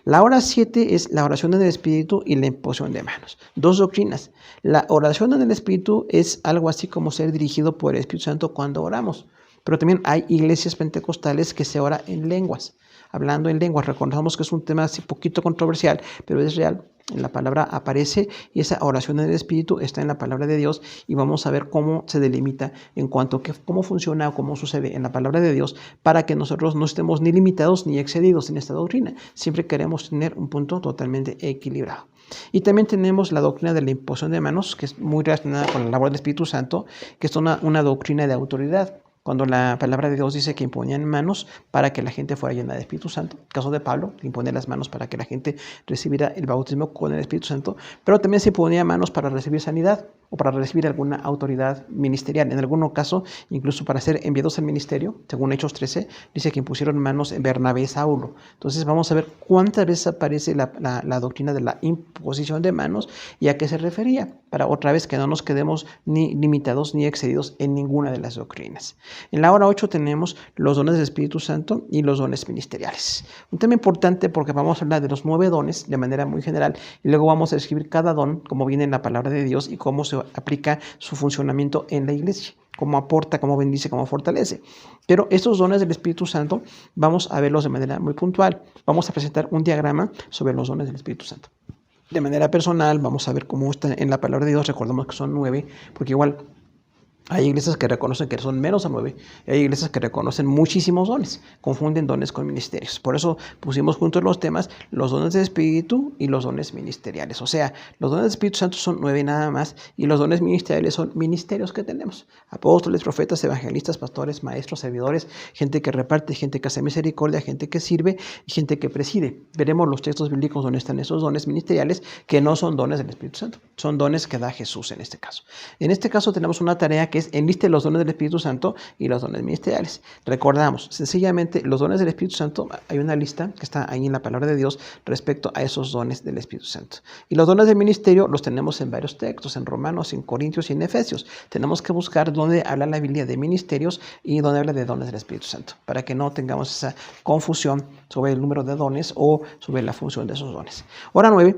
La hora 7 es la oración en el Espíritu y la imposición de manos. Dos doctrinas. La oración en el Espíritu es algo así como ser dirigido por el Espíritu Santo cuando oramos. Pero también hay iglesias pentecostales que se ora en lenguas. Hablando en lenguas, reconocemos que es un tema así poquito controversial, pero es real. En la palabra aparece y esa oración en el Espíritu está en la palabra de Dios y vamos a ver cómo se delimita en cuanto a cómo funciona o cómo sucede en la palabra de Dios para que nosotros no estemos ni limitados ni excedidos en esta doctrina. Siempre queremos tener un punto totalmente equilibrado. Y también tenemos la doctrina de la imposición de manos, que es muy relacionada con la labor del Espíritu Santo, que es una doctrina de autoridad. Cuando la palabra de Dios dice que imponían manos para que la gente fuera llena del Espíritu Santo. En el caso de Pablo, imponía las manos para que la gente recibiera el bautismo con el Espíritu Santo, pero también se imponía manos para recibir sanidad o para recibir alguna autoridad ministerial. En algún caso, incluso para ser enviados al ministerio, según Hechos 13, dice que impusieron manos en Bernabé y Saulo. Entonces vamos a ver cuántas veces aparece la doctrina de la imposición de manos y a qué se refería, para otra vez que no nos quedemos ni limitados ni excedidos en ninguna de las doctrinas. En la hora 8 tenemos los dones del Espíritu Santo y los dones ministeriales. Un tema importante porque vamos a hablar de los 9 dones de manera muy general y luego vamos a describir cada don, cómo viene en la palabra de Dios y cómo se aplica su funcionamiento en la iglesia, cómo aporta, cómo bendice, cómo fortalece. Pero estos dones del Espíritu Santo vamos a verlos de manera muy puntual. Vamos a presentar un diagrama sobre los dones del Espíritu Santo. De manera personal vamos a ver cómo está en la palabra de Dios. Recordemos que son 9, porque igual hay iglesias que reconocen que son menos a 9 y hay iglesias que reconocen muchísimos dones, confunden dones con ministerios. Por eso pusimos juntos los temas, los dones del Espíritu y los dones ministeriales. O sea, los dones del Espíritu Santo son 9 nada más y los dones ministeriales son ministerios que tenemos. Apóstoles, profetas, evangelistas, pastores, maestros, servidores, gente que reparte, gente que hace misericordia, gente que sirve y gente que preside. Veremos los textos bíblicos donde están esos dones ministeriales que no son dones del Espíritu Santo, son dones que da Jesús en este caso. En este caso tenemos una tarea que es enliste los dones del Espíritu Santo y los dones ministeriales. Recordamos, sencillamente, los dones del Espíritu Santo, hay una lista que está ahí en la palabra de Dios respecto a esos dones del Espíritu Santo. Y los dones del ministerio los tenemos en varios textos, en Romanos, en Corintios y en Efesios. Tenemos que buscar dónde habla la Biblia de ministerios y dónde habla de dones del Espíritu Santo, para que no tengamos esa confusión sobre el número de dones o sobre la función de esos dones. Hora 9,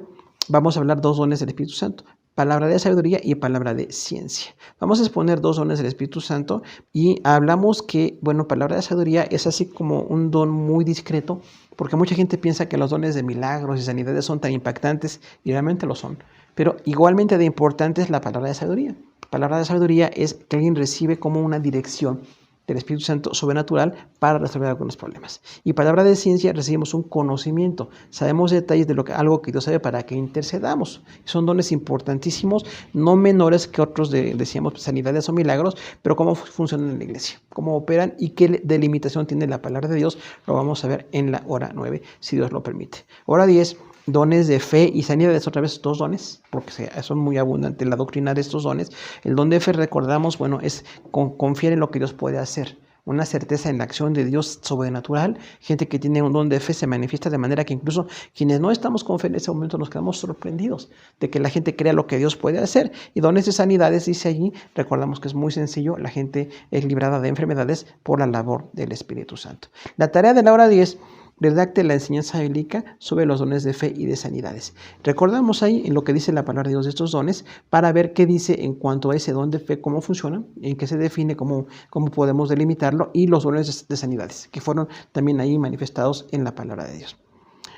vamos a hablar 2 dones del Espíritu Santo. Palabra de sabiduría y palabra de ciencia. Vamos a exponer 2 dones del Espíritu Santo y hablamos que, bueno, palabra de sabiduría es así como un don muy discreto, porque mucha gente piensa que los dones de milagros y sanidades son tan impactantes y realmente lo son. Pero igualmente de importante es la palabra de sabiduría. Palabra de sabiduría es que alguien recibe como una dirección del Espíritu Santo sobrenatural para resolver algunos problemas. Y palabra de ciencia recibimos un conocimiento, sabemos detalles de algo que Dios sabe para que intercedamos. Son dones importantísimos, no menores que otros decíamos sanidades o milagros, pero cómo funcionan en la iglesia, cómo operan y qué delimitación tiene la palabra de Dios, lo vamos a ver en la hora 9, si Dios lo permite. Hora 10. Dones de fe y sanidades, otra vez 2 dones, porque son muy abundantes la doctrina de estos dones. El don de fe, recordamos, es confiar en lo que Dios puede hacer, una certeza en la acción de Dios sobrenatural. Gente que tiene un don de fe se manifiesta de manera que incluso quienes no estamos con fe en ese momento nos quedamos sorprendidos de que la gente crea lo que Dios puede hacer. Y dones de sanidades, dice allí, recordamos que es muy sencillo, la gente es librada de enfermedades por la labor del Espíritu Santo. La tarea de la hora 10, redacte la enseñanza bíblica sobre los dones de fe y de sanidades. Recordamos ahí en lo que dice la palabra de Dios de estos dones para ver qué dice en cuanto a ese don de fe, cómo funciona, en qué se define, cómo podemos delimitarlo, y los dones de sanidades que fueron también ahí manifestados en la palabra de Dios.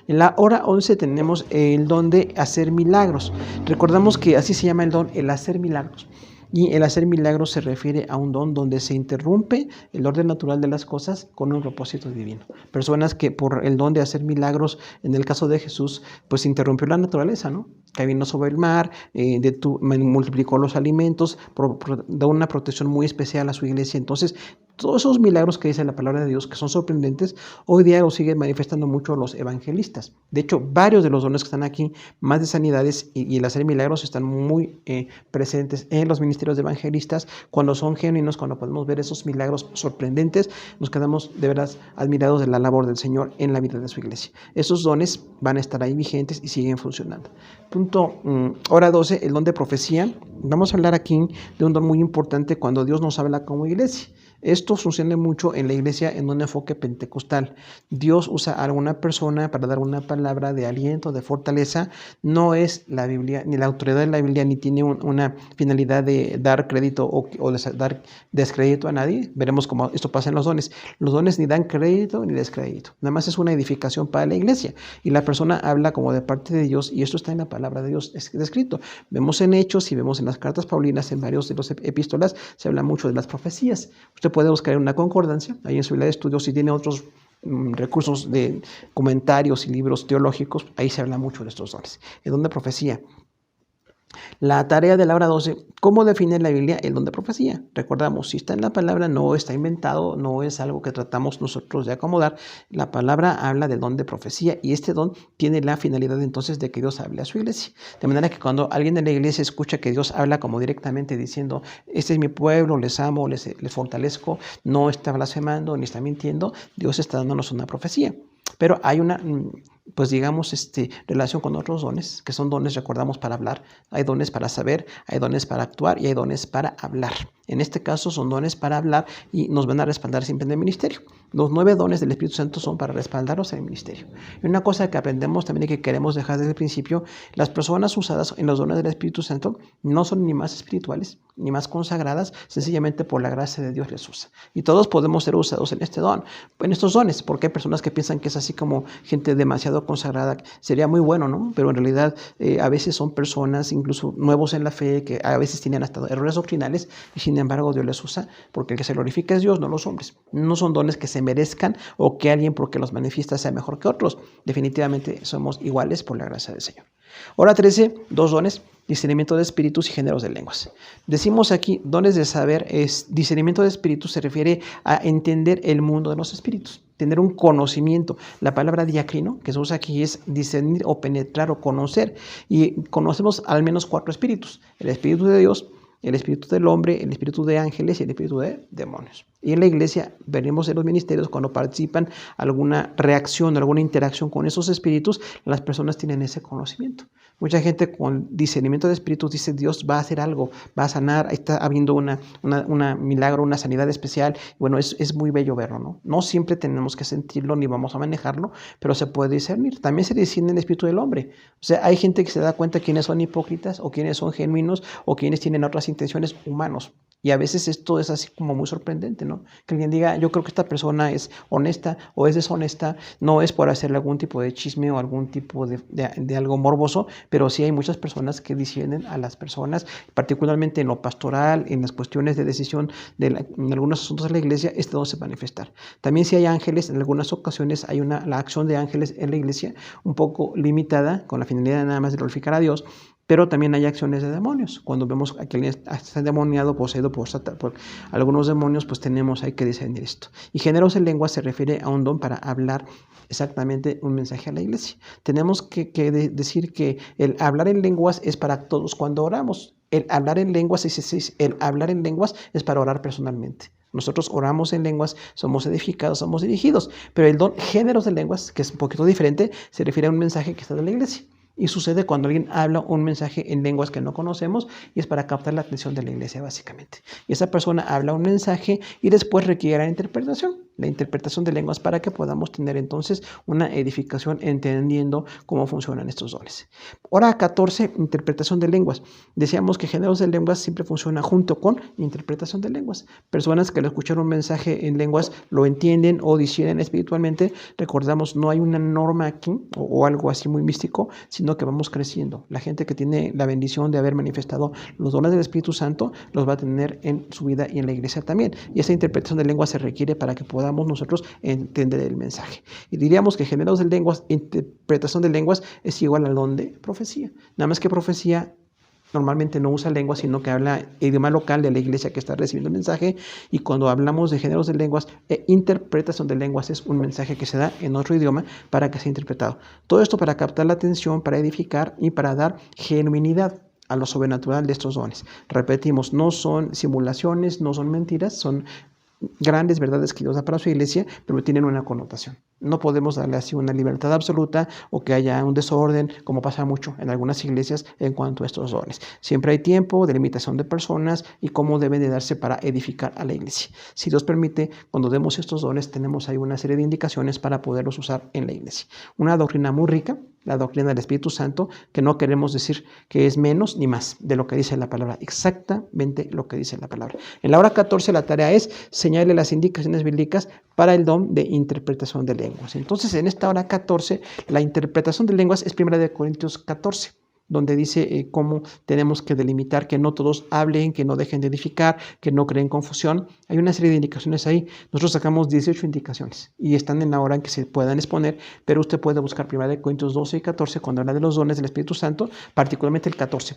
En la hora 11 tenemos el don de hacer milagros. Recordamos que así se llama el don, el hacer milagros. Y el hacer milagros se refiere a un don donde se interrumpe el orden natural de las cosas con un propósito divino. Personas que por el don de hacer milagros, en el caso de Jesús, pues interrumpió la naturaleza, ¿no? Caminó sobre el mar, multiplicó los alimentos, da una protección muy especial a su iglesia. Entonces, todos esos milagros que dice la palabra de Dios, que son sorprendentes, hoy día los siguen manifestando mucho los evangelistas. De hecho, varios de los dones que están aquí, más de sanidades y el hacer milagros, están muy presentes en los ministerios de evangelistas. Cuando son genuinos, cuando podemos ver esos milagros sorprendentes, nos quedamos de veras admirados de la labor del Señor en la vida de su iglesia. Esos dones van a estar ahí vigentes y siguen funcionando. Punto hora 12, el don de profecía. Vamos a hablar aquí de un don muy importante cuando Dios nos habla como iglesia. Esto sucede mucho en la iglesia en un enfoque pentecostal. Dios usa a alguna persona para dar una palabra de aliento, de fortaleza. No es la Biblia, ni la autoridad de la Biblia, ni tiene una finalidad de dar crédito o dar descrédito a nadie. Veremos cómo esto pasa en los dones. Los dones ni dan crédito ni descrédito. Nada más es una edificación para la iglesia. Y la persona habla como de parte de Dios, y esto está en la palabra de Dios descrito. Vemos en Hechos y vemos en las cartas paulinas, en varios de los epístolas, se habla mucho de las profecías. Usted puede buscar una concordancia ahí en su Biblia de estudio. Si tiene otros recursos de comentarios y libros teológicos, ahí se habla mucho de estos dones. El don de profecía. La tarea de la hora 12, ¿cómo define la Biblia el don de profecía? Recordamos, si está en la palabra, no está inventado, no es algo que tratamos nosotros de acomodar. La palabra habla del don de profecía, y este don tiene la finalidad entonces de que Dios hable a su iglesia. De manera que cuando alguien en la iglesia escucha que Dios habla como directamente diciendo, este es mi pueblo, les amo, les fortalezco, no está blasfemando ni está mintiendo, Dios está dándonos una profecía. Pero hay una, pues digamos, relación con otros dones, que son dones, recordamos, para hablar. Hay dones para saber, hay dones para actuar y hay dones para hablar. En este caso son dones para hablar y nos van a respaldar siempre en el ministerio. Los 9 dones del Espíritu Santo son para respaldarnos en el ministerio. Y una cosa que aprendemos también y que queremos dejar desde el principio, las personas usadas en los dones del Espíritu Santo no son ni más espirituales ni más consagradas, sencillamente por la gracia de Dios les usa. Y todos podemos ser usados en este don, en estos dones, porque hay personas que piensan que es así como gente demasiado consagrada. Sería muy bueno, ¿no? Pero en realidad a veces son personas incluso nuevos en la fe, que a veces tienen hasta errores doctrinales, y sin embargo Dios les usa, porque el que se glorifica es Dios, no los hombres. No son dones que se merezcan o que alguien porque los manifiesta sea mejor que otros. Definitivamente somos iguales por la gracia del Señor. Hora 13, 2 dones: discernimiento de espíritus y géneros de lenguas. Decimos aquí dones de saber. Discernimiento de espíritus se refiere a entender el mundo de los espíritus, tener un conocimiento. La palabra diacrino que se usa aquí es discernir o penetrar o conocer, y conocemos al menos 4 espíritus: el espíritu de Dios, el espíritu del hombre, el espíritu de ángeles y el espíritu de demonios. Y en la iglesia veremos en los ministerios cuando participan alguna reacción, alguna interacción con esos espíritus, las personas tienen ese conocimiento. Mucha gente con discernimiento de espíritus dice, Dios va a hacer algo, va a sanar, está habiendo una milagro, una sanidad especial. Bueno, es muy bello verlo, ¿no? No siempre tenemos que sentirlo ni vamos a manejarlo, pero se puede discernir. También se discierne el espíritu del hombre. O sea, hay gente que se da cuenta quiénes son hipócritas o quiénes son genuinos o quiénes tienen otras intenciones, humanos. Y a veces esto es así como muy sorprendente, ¿no? Que alguien diga, yo creo que esta persona es honesta o es deshonesta, no es por hacerle algún tipo de chisme o algún tipo de algo morboso, pero sí hay muchas personas que discienden a las personas, particularmente en lo pastoral, en las cuestiones de decisión en algunos asuntos de la iglesia, esto no se va a manifestar. También si hay ángeles, en algunas ocasiones hay la acción de ángeles en la iglesia un poco limitada, con la finalidad nada más de glorificar a Dios, pero también hay acciones de demonios. Cuando vemos a que alguien está endemoniado, poseído por algunos demonios, pues hay que discernir esto. Y géneros en lengua se refiere a un don para hablar exactamente un mensaje a la iglesia. Tenemos que decir que el hablar en lenguas es para todos cuando oramos. El hablar en lenguas es para orar personalmente. Nosotros oramos en lenguas, somos edificados, somos dirigidos, pero el don géneros de lenguas, que es un poquito diferente, se refiere a un mensaje que está de la iglesia. Y sucede cuando alguien habla un mensaje en lenguas que no conocemos y es para captar la atención de la iglesia básicamente. Y esa persona habla un mensaje y después requiere la interpretación de lenguas para que podamos tener entonces una edificación entendiendo cómo funcionan estos dones. Hora 14, interpretación de lenguas. Decíamos que géneros de lenguas siempre funciona junto con interpretación de lenguas. Personas que al escuchar un mensaje en lenguas lo entienden o disciernen espiritualmente. Recordamos, no hay una norma aquí o algo así muy místico, sino que vamos creciendo. La gente que tiene la bendición de haber manifestado los dones del Espíritu Santo los va a tener en su vida y en la iglesia también. Y esa interpretación de lenguas se requiere para que podamos nosotros entender el mensaje. Y diríamos que géneros de lenguas, interpretación de lenguas es igual al don de profecía. Nada más que profecía normalmente no usa lengua, sino que habla idioma local de la iglesia que está recibiendo el mensaje. Y cuando hablamos de géneros de lenguas, interpretación de lenguas es un mensaje que se da en otro idioma para que sea interpretado. Todo esto para captar la atención, para edificar y para dar genuinidad a lo sobrenatural de estos dones. Repetimos, no son simulaciones, no son mentiras, son grandes verdades que Dios da para su iglesia, pero tienen una connotación. No podemos darle así una libertad absoluta o que haya un desorden, como pasa mucho en algunas iglesias en cuanto a estos dones. Siempre hay tiempo de limitación de personas y cómo deben de darse para edificar a la iglesia. Si Dios permite, cuando demos estos dones, tenemos ahí una serie de indicaciones para poderlos usar en la iglesia. Una doctrina muy rica, la doctrina del Espíritu Santo, que no queremos decir que es menos ni más de lo que dice la palabra, exactamente lo que dice la palabra. En la hora 14 la tarea es señalarle las indicaciones bíblicas para el don de interpretación de lenguas. Entonces, en esta hora 14, la interpretación de lenguas es 1 Corintios 14. Donde dice cómo tenemos que delimitar que no todos hablen, que no dejen de edificar, que no creen confusión. Hay una serie de indicaciones ahí. Nosotros sacamos 18 indicaciones y están en la hora en que se puedan exponer, pero usted puede buscar 1 Corintios 12 y 14 cuando habla de los dones del Espíritu Santo, particularmente el 14.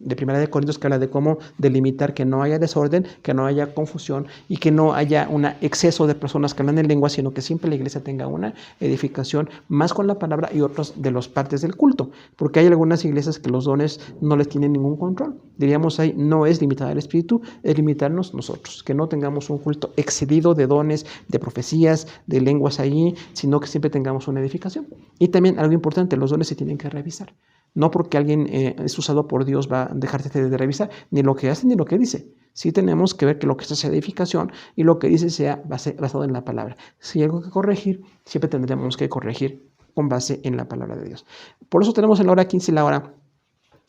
De 1 Corintios, que habla de cómo delimitar que no haya desorden, que no haya confusión y que no haya un exceso de personas que hablan en lengua, sino que siempre la iglesia tenga una edificación más con la palabra y otras de las partes del culto, porque hay algunas iglesias que los dones no les tienen ningún control. Diríamos ahí, no es limitar el espíritu, es limitarnos nosotros, que no tengamos un culto excedido de dones, de profecías, de lenguas ahí, sino que siempre tengamos una edificación. Y también algo importante, los dones se tienen que revisar. No porque alguien es usado por Dios va a dejarse de revisar ni lo que hace ni lo que dice. Sí tenemos que ver que lo que es edificación y lo que dice sea basado en la palabra. Si hay algo que corregir, siempre tendremos que corregir con base en la palabra de Dios. Por eso tenemos en la hora 15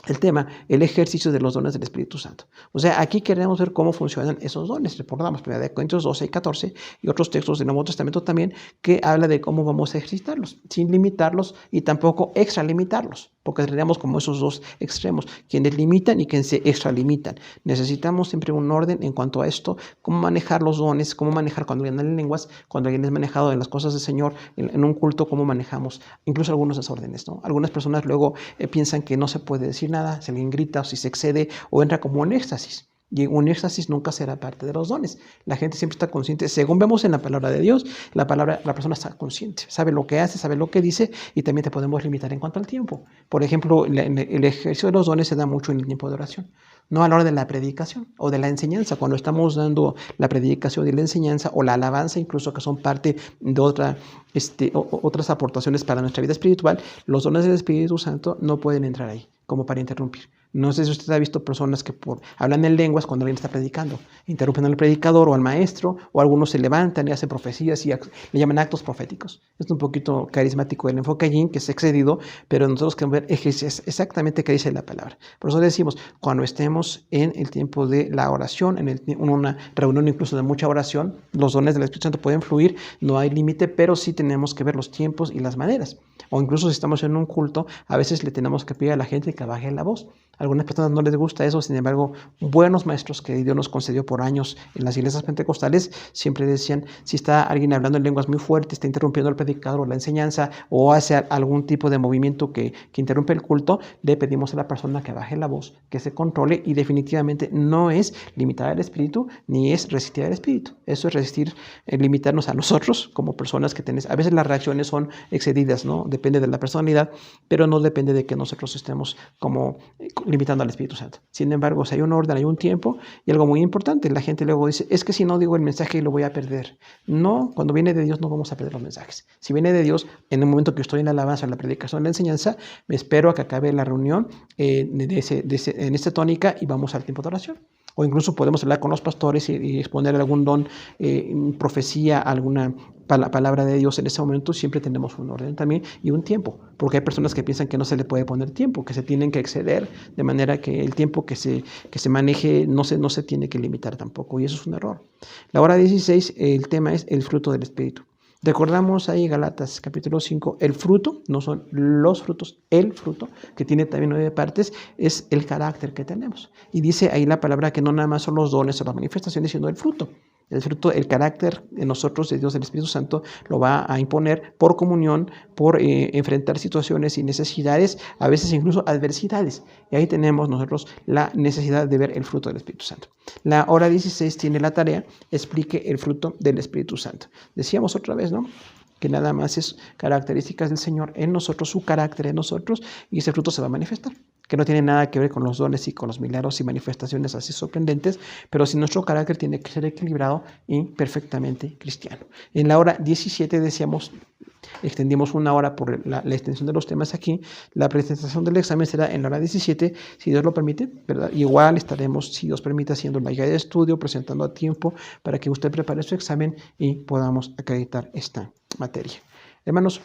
el tema, el ejercicio de los dones del Espíritu Santo. O sea, aquí queremos ver cómo funcionan esos dones. Recordamos 1 Corintios 12 y 14 y otros textos del Nuevo Testamento también que habla de cómo vamos a ejercitarlos, sin limitarlos y tampoco extralimitarlos, porque tendríamos como esos dos extremos, quienes limitan y quienes se extralimitan. Necesitamos siempre un orden en cuanto a esto, cómo manejar los dones, cómo manejar cuando alguien habla en lenguas, cuando alguien es manejado en las cosas del Señor, en un culto, cómo manejamos incluso algunos desórdenes, ¿no? Algunas personas luego piensan que no se puede decir nada, si alguien grita o si se excede o entra como en éxtasis. Y un éxtasis nunca será parte de los dones. La gente siempre está consciente. Según vemos en la palabra de Dios, la persona está consciente, sabe lo que hace, sabe lo que dice y también te podemos limitar en cuanto al tiempo. Por ejemplo, el ejercicio de los dones se da mucho en el tiempo de oración, no a la hora de la predicación o de la enseñanza. Cuando estamos dando la predicación y la enseñanza o la alabanza, incluso que son parte de otras aportaciones para nuestra vida espiritual, los dones del Espíritu Santo no pueden entrar ahí como para interrumpir. No sé si usted ha visto personas que hablan en lenguas cuando alguien está predicando, interrumpen al predicador o al maestro, o algunos se levantan y hacen profecías y le llaman actos proféticos. Es un poquito carismático el enfoque allí, que se ha excedido, pero nosotros queremos ver exactamente qué dice la palabra. Por eso decimos, cuando estemos en el tiempo de la oración, en una reunión incluso de mucha oración, los dones del Espíritu Santo pueden fluir, no hay límite, pero sí tenemos que ver los tiempos y las maneras. O incluso si estamos en un culto, a veces le tenemos que pedir a la gente que baje la voz. A algunas personas no les gusta eso, sin embargo, buenos maestros que Dios nos concedió por años en las iglesias pentecostales siempre decían, si está alguien hablando en lenguas muy fuertes, está interrumpiendo el predicador o la enseñanza, o hace algún tipo de movimiento que interrumpe el culto, le pedimos a la persona que baje la voz, que se controle, y definitivamente no es limitar al espíritu, ni es resistir al espíritu. Eso es resistir, limitarnos a nosotros como personas que tenemos. A veces las reacciones son excedidas, ¿no? Depende de la personalidad, pero no depende de que nosotros estemos como limitando al Espíritu Santo. Sin embargo, si hay un orden, hay un tiempo, y algo muy importante, la gente luego dice, es que si no digo el mensaje lo voy a perder. No, cuando viene de Dios no vamos a perder los mensajes. Si viene de Dios, en el momento que estoy en la alabanza, en la predicación, en la enseñanza, me espero a que acabe la reunión en esta tónica y vamos al tiempo de oración. O incluso podemos hablar con los pastores y exponer algún don, profecía, alguna palabra de Dios en ese momento. Siempre tenemos un orden también y un tiempo, porque hay personas que piensan que no se le puede poner tiempo, que se tienen que exceder, de manera que el tiempo que se maneje no se tiene que limitar tampoco, y eso es un error. La hora 16, el tema es el fruto del Espíritu. Recordamos ahí Galatas capítulo 5, el fruto, no son los frutos, el fruto, que tiene también 9 partes, es el carácter que tenemos. Y dice ahí la palabra que no nada más son los dones o las manifestaciones, sino el fruto. El fruto, el carácter de nosotros, de Dios, del Espíritu Santo, lo va a imponer por comunión, por enfrentar situaciones y necesidades, a veces incluso adversidades. Y ahí tenemos nosotros la necesidad de ver el fruto del Espíritu Santo. La hora 16 tiene la tarea, explique el fruto del Espíritu Santo. Decíamos otra vez, ¿no?, que nada más es características del Señor en nosotros, su carácter en nosotros, y ese fruto se va a manifestar, que no tiene nada que ver con los dones y con los milagros y manifestaciones así sorprendentes, pero si nuestro carácter tiene que ser equilibrado y perfectamente cristiano. En la hora 17 decíamos, extendimos una hora por la extensión de los temas aquí. La presentación del examen será en la hora 17, si Dios lo permite, ¿verdad? Igual estaremos, si Dios permite, haciendo la guía de estudio, presentando a tiempo para que usted prepare su examen y podamos acreditar esta materia. Hermanos,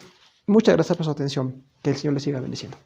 muchas gracias por su atención. Que el Señor les siga bendiciendo.